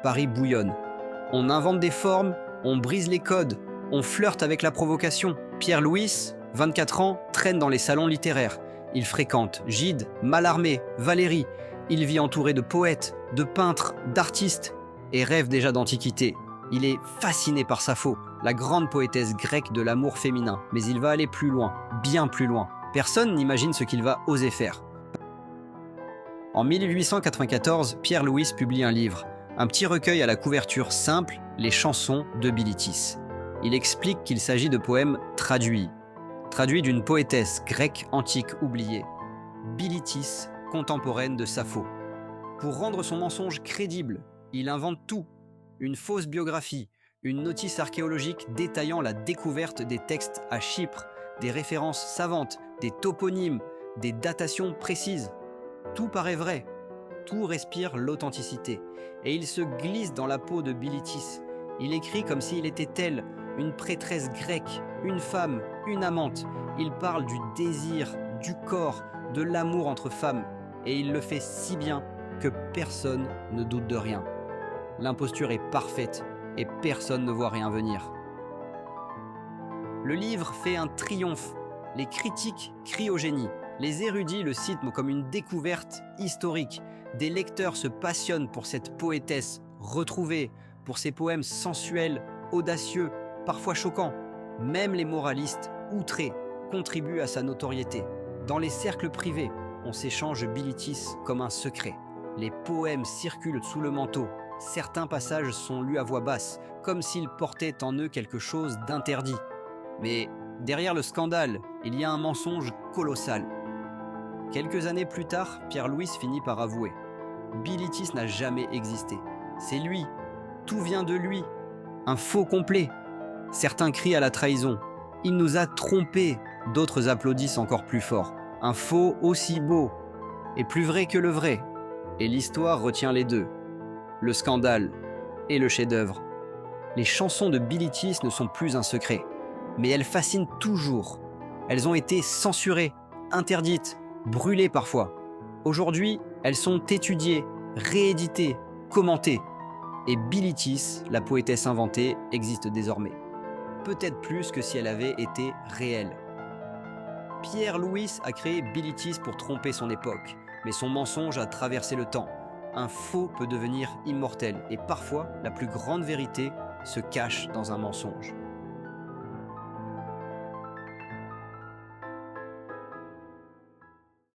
Paris bouillonne. On invente des formes, on brise les codes, on flirte avec la provocation. Pierre Louis, 24 ans, traîne dans les salons littéraires. Il fréquente Gide, Mallarmé, Valéry. Il vit entouré de poètes, de peintres, d'artistes et rêve déjà d'antiquité. Il est fasciné par Sappho, la grande poétesse grecque de l'amour féminin. Mais il va aller plus loin, bien plus loin. Personne n'imagine ce qu'il va oser faire. En 1894, Pierre Louis publie un livre, un petit recueil à la couverture simple, Les chansons de Bilitis. Il explique qu'il s'agit de poèmes traduits d'une poétesse grecque antique oubliée, Bilitis, contemporaine de Sappho. Pour rendre son mensonge crédible, il invente tout, une fausse biographie, une notice archéologique détaillant la découverte des textes à Chypre, des références savantes, des toponymes, des datations précises. Tout paraît vrai, tout respire l'authenticité, et il se glisse dans la peau de Bilitis. Il écrit comme s'il était elle, une prêtresse grecque, une femme, une amante. Il parle du désir, du corps, de l'amour entre femmes, et il le fait si bien que personne ne doute de rien. L'imposture est parfaite, et personne ne voit rien venir. Le livre fait un triomphe. Les critiques crient au génie. Les érudits le citent comme une découverte historique. Des lecteurs se passionnent pour cette poétesse retrouvée, pour ses poèmes sensuels, audacieux, parfois choquants. Même les moralistes, outrés, contribuent à sa notoriété. Dans les cercles privés, on s'échange Bilitis comme un secret. Les poèmes circulent sous le manteau. Certains passages sont lus à voix basse, comme s'ils portaient en eux quelque chose d'interdit. Mais derrière le scandale, il y a un mensonge colossal. Quelques années plus tard, Pierre Louis finit par avouer. Bilitis n'a jamais existé. C'est lui. Tout vient de lui. Un faux complet. Certains crient à la trahison. Il nous a trompés. D'autres applaudissent encore plus fort. Un faux aussi beau et plus vrai que le vrai. Et l'histoire retient les deux. Le scandale et le chef-d'œuvre. Les chansons de Bilitis ne sont plus un secret, mais elles fascinent toujours. Elles ont été censurées, interdites, brûlées parfois. Aujourd'hui, elles sont étudiées, rééditées, commentées. Et Bilitis, la poétesse inventée, existe désormais. Peut-être plus que si elle avait été réelle. Pierre Louis a créé Bilitis pour tromper son époque, mais son mensonge a traversé le temps. Un faux peut devenir immortel, et parfois, la plus grande vérité se cache dans un mensonge.